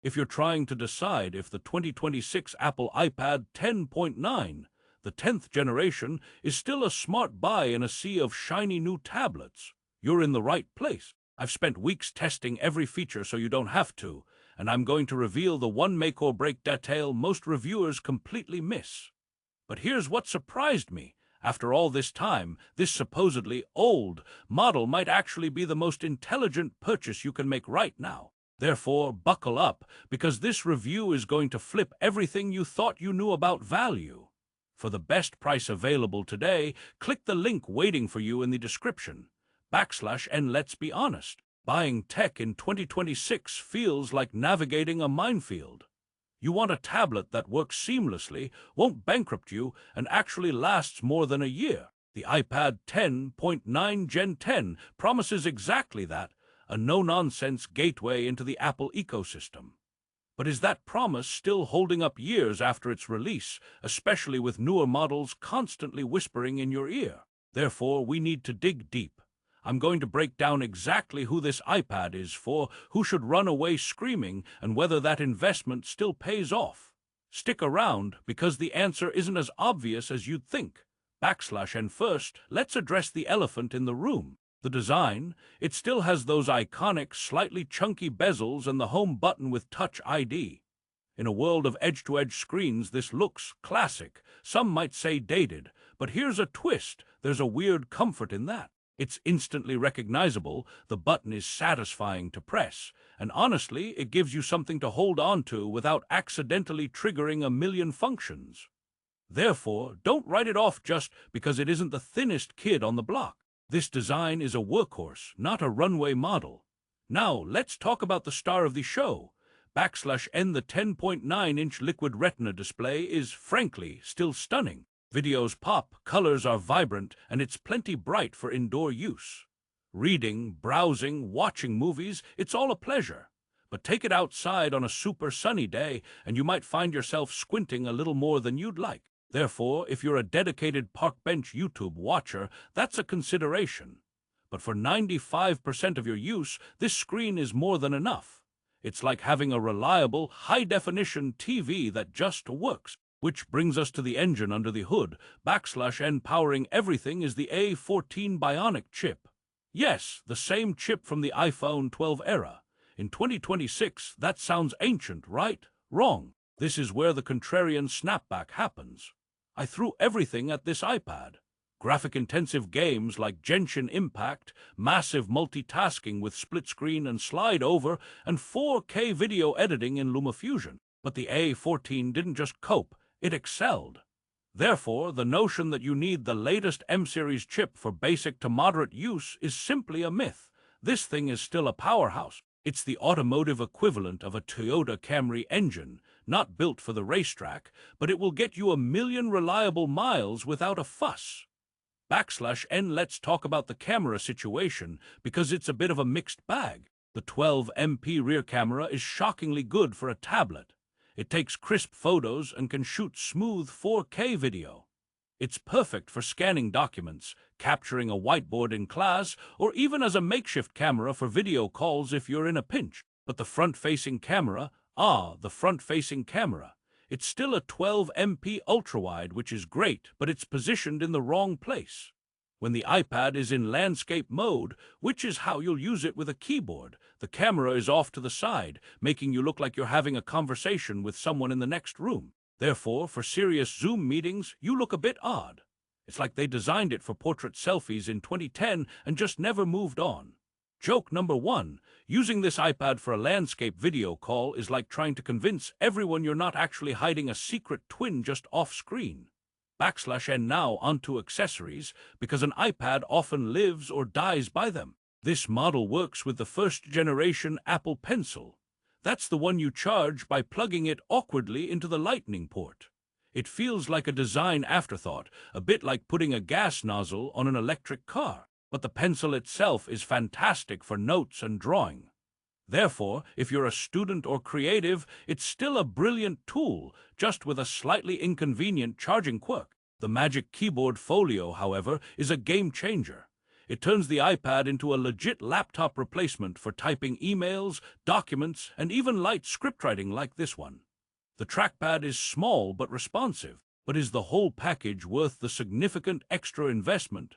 If you're trying to decide if the 2026 Apple iPad 10.9, the 10th generation, is still a smart buy in a sea of shiny new tablets, you're in the right place. I've spent weeks testing every feature so you don't have to, and I'm going to reveal the one make or break detail most reviewers completely miss. But here's what surprised me. After all this time, this supposedly old model might actually be the most intelligent purchase you can make right now. Therefore, buckle up, because this review is going to flip everything you thought you knew about value. For the best price available today, click the link waiting for you in the description. And let's be honest, buying tech in 2026 feels like navigating a minefield. You want a tablet that works seamlessly, won't bankrupt you, and actually lasts more than a year. The iPad 10.9 Gen 10 promises exactly that, a no-nonsense gateway into the Apple ecosystem. But is that promise still holding up years after its release, especially with newer models constantly whispering in your ear? Therefore, we need to dig deep. I'm going to break down exactly who this iPad is for, who should run away screaming, and whether that investment still pays off. Stick around, because the answer isn't as obvious as you'd think. And first, let's address the elephant in the room. The design. It still has those iconic, slightly chunky bezels and the home button with Touch ID. In a world of edge-to-edge screens, this looks classic. Some might say dated, but here's a twist. There's a weird comfort in that. It's instantly recognizable, the button is satisfying to press, and honestly, it gives you something to hold on to without accidentally triggering a million functions. Therefore, don't write it off just because it isn't the thinnest kid on the block. This design is a workhorse, not a runway model. Now, let's talk about the star of the show. The 10.9-inch Liquid Retina display is, frankly, still stunning. Videos pop, colors are vibrant, and it's plenty bright for indoor use. Reading, browsing, watching movies, it's all a pleasure. But take it outside on a super sunny day, and you might find yourself squinting a little more than you'd like. Therefore, if you're a dedicated park bench YouTube watcher, that's a consideration. But for 95% of your use, this screen is more than enough. It's like having a reliable, high-definition TV that just works. Which brings us to the engine under the hood. And powering everything is the A14 Bionic chip. Yes, the same chip from the iPhone 12 era. In 2026, that sounds ancient, right? Wrong. This is where the contrarian snapback happens. I threw everything at this iPad. Graphic-intensive games like Genshin Impact, massive multitasking with split screen and slide over, and 4K video editing in LumaFusion. But the A14 didn't just cope. It excelled. Therefore, the notion that you need the latest M-series chip for basic to moderate use is simply a myth. This thing is still a powerhouse. It's the automotive equivalent of a Toyota Camry engine, not built for the racetrack, but it will get you 1,000,000 reliable miles without a fuss. Let's talk about the camera situation, because it's a bit of a mixed bag. The 12MP rear camera is shockingly good for a tablet. It takes crisp photos and can shoot smooth 4K video. It's perfect for scanning documents, capturing a whiteboard in class, or even as a makeshift camera for video calls if you're in a pinch. But the front-facing camera, it's still a 12MP ultrawide, which is great, but it's positioned in the wrong place. When the iPad is in landscape mode, which is how you'll use it with a keyboard, the camera is off to the side, making you look like you're having a conversation with someone in the next room. Therefore, for serious Zoom meetings, you look a bit odd. It's like they designed it for portrait selfies in 2010 and just never moved on. Joke number 1. Using this iPad for a landscape video call is like trying to convince everyone you're not actually hiding a secret twin just off-screen. And now onto accessories, because an iPad often lives or dies by them. This model works with the first-generation Apple Pencil. That's the one you charge by plugging it awkwardly into the Lightning port. It feels like a design afterthought, a bit like putting a gas nozzle on an electric car. But the Pencil itself is fantastic for notes and drawing. Therefore, if you're a student or creative, it's still a brilliant tool, just with a slightly inconvenient charging quirk. The Magic Keyboard Folio, however, is a game changer. It turns the iPad into a legit laptop replacement for typing emails, documents, and even light scriptwriting like this one. The trackpad is small but responsive, but is the whole package worth the significant extra investment?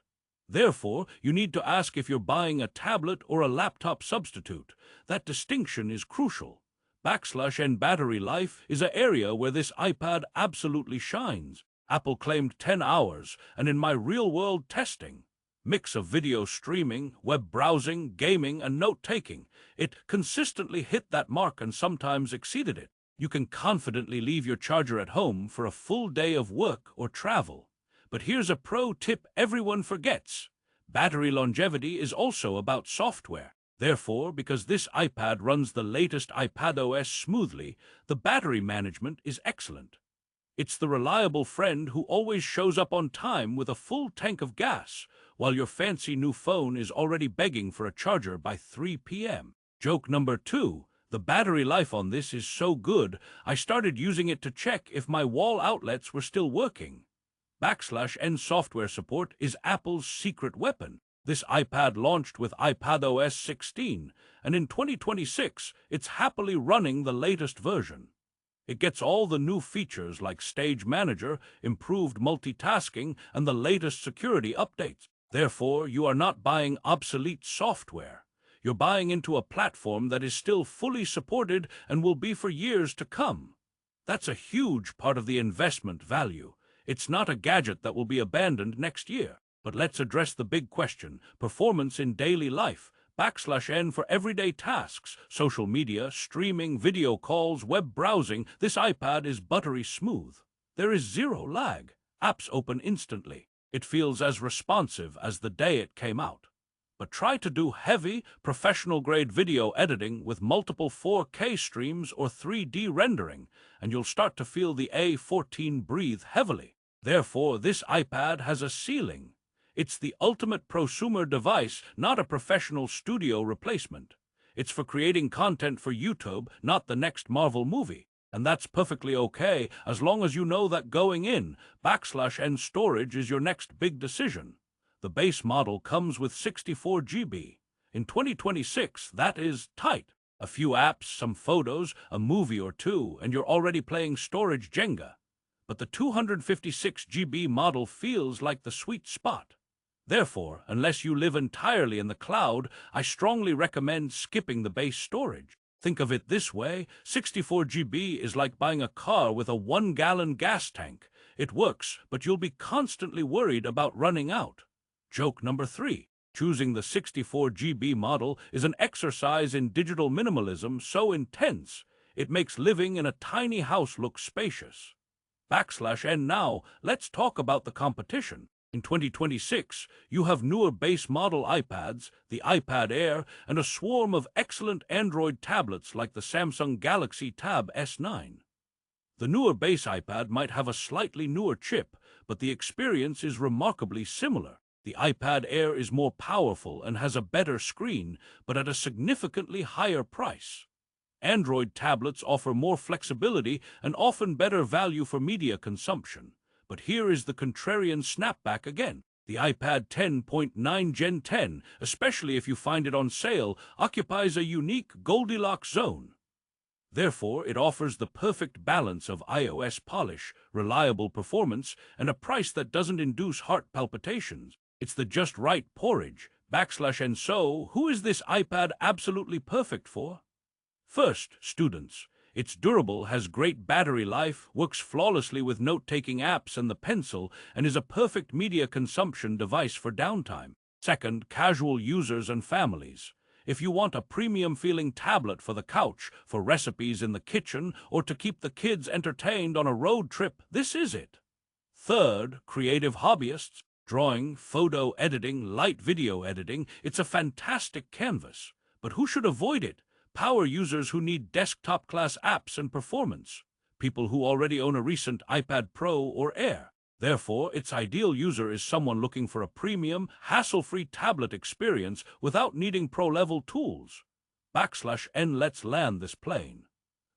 Therefore, you need to ask if you're buying a tablet or a laptop substitute. That distinction is crucial. And battery life is an area where this iPad absolutely shines. Apple claimed 10 hours, and in my real-world testing, mix of video streaming, web browsing, gaming, and note-taking, it consistently hit that mark and sometimes exceeded it. You can confidently leave your charger at home for a full day of work or travel. But here's a pro tip everyone forgets. Battery longevity is also about software. Therefore, because this iPad runs the latest iPadOS smoothly, the battery management is excellent. It's the reliable friend who always shows up on time with a full tank of gas, while your fancy new phone is already begging for a charger by 3 p.m. Joke number 2. The battery life on this is so good, I started using it to check if my wall outlets were still working. N software support is Apple's secret weapon. This iPad launched with iPadOS 16, and in 2026, it's happily running the latest version. It gets all the new features like Stage Manager, improved multitasking, and the latest security updates. Therefore, you are not buying obsolete software. You're buying into a platform that is still fully supported and will be for years to come. That's a huge part of the investment value. It's not a gadget that will be abandoned next year. But let's address the big question: performance in daily life. N for everyday tasks, social media, streaming, video calls, web browsing. This iPad is buttery smooth. There is zero lag. Apps open instantly. It feels as responsive as the day it came out. But try to do heavy, professional-grade video editing with multiple 4K streams or 3D rendering, and you'll start to feel the A14 breathe heavily. Therefore, this iPad has a ceiling. It's the ultimate prosumer device, not a professional studio replacement. It's for creating content for YouTube, not the next Marvel movie. And that's perfectly okay, as long as you know that going in, N storage is your next big decision. The base model comes with 64 GB. In 2026, that is tight. A few apps, some photos, a movie or two, and you're already playing storage Jenga. But the 256 GB model feels like the sweet spot. Therefore, unless you live entirely in the cloud, I strongly recommend skipping the base storage. Think of it this way: 64 GB is like buying a car with a 1-gallon gas tank. It works, but you'll be constantly worried about running out. Joke number 3. Choosing the 64 GB model is an exercise in digital minimalism so intense, it makes living in a tiny house look spacious. N now, let's talk about the competition. In 2026, you have newer base model iPads, the iPad Air, and a swarm of excellent Android tablets like the Samsung Galaxy Tab S9. The newer base iPad might have a slightly newer chip, but the experience is remarkably similar. The iPad Air is more powerful and has a better screen, but at a significantly higher price. Android tablets offer more flexibility and often better value for media consumption. But here is the contrarian snapback again. The iPad 10.9 Gen 10, especially if you find it on sale, occupies a unique Goldilocks zone. Therefore, it offers the perfect balance of iOS polish, reliable performance, and a price that doesn't induce heart palpitations. It's the just right porridge. And so, who is this iPad absolutely perfect for? First, students. It's durable, has great battery life, works flawlessly with note-taking apps and the pencil, and is a perfect media consumption device for downtime. Second, casual users and families. If you want a premium-feeling tablet for the couch, for recipes in the kitchen, or to keep the kids entertained on a road trip, this is it. Third, creative hobbyists. Drawing, photo editing, light video editing, it's a fantastic canvas. But who should avoid it? Power users who need desktop-class apps and performance. People who already own a recent iPad Pro or Air. Therefore, its ideal user is someone looking for a premium, hassle-free tablet experience without needing pro-level tools. N let's land this plane.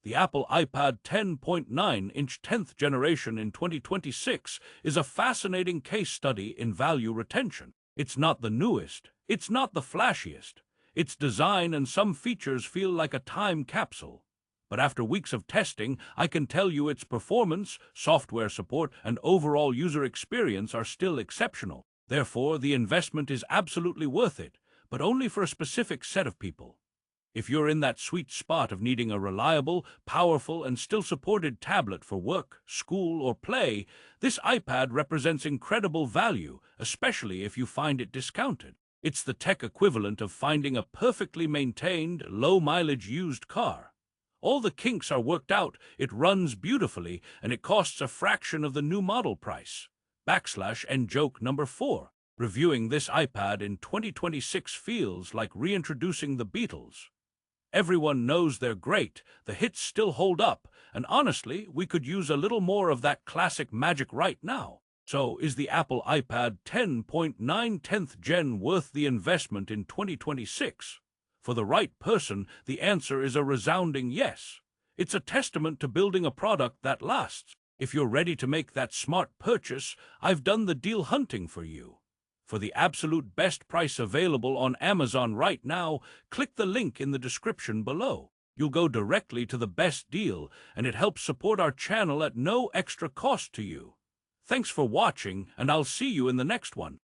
The Apple iPad 10.9-inch 10th generation in 2026 is a fascinating case study in value retention. It's not the newest, it's not the flashiest. Its design and some features feel like a time capsule. But after weeks of testing, I can tell you its performance, software support, and overall user experience are still exceptional. Therefore, the investment is absolutely worth it, but only for a specific set of people. If you're in that sweet spot of needing a reliable, powerful, and still supported tablet for work, school, or play, this iPad represents incredible value, especially if you find it discounted. It's the tech equivalent of finding a perfectly maintained, low-mileage used car. All the kinks are worked out, it runs beautifully, and it costs a fraction of the new model price. And joke number 4. Reviewing this iPad in 2026 feels like reintroducing the Beatles. Everyone knows they're great, the hits still hold up, and honestly, we could use a little more of that classic magic right now. So, is the Apple iPad 10.9 10th Gen worth the investment in 2026? For the right person, the answer is a resounding yes. It's a testament to building a product that lasts. If you're ready to make that smart purchase, I've done the deal hunting for you. For the absolute best price available on Amazon right now, click the link in the description below. You'll go directly to the best deal, and it helps support our channel at no extra cost to you. Thanks for watching, and I'll see you in the next one.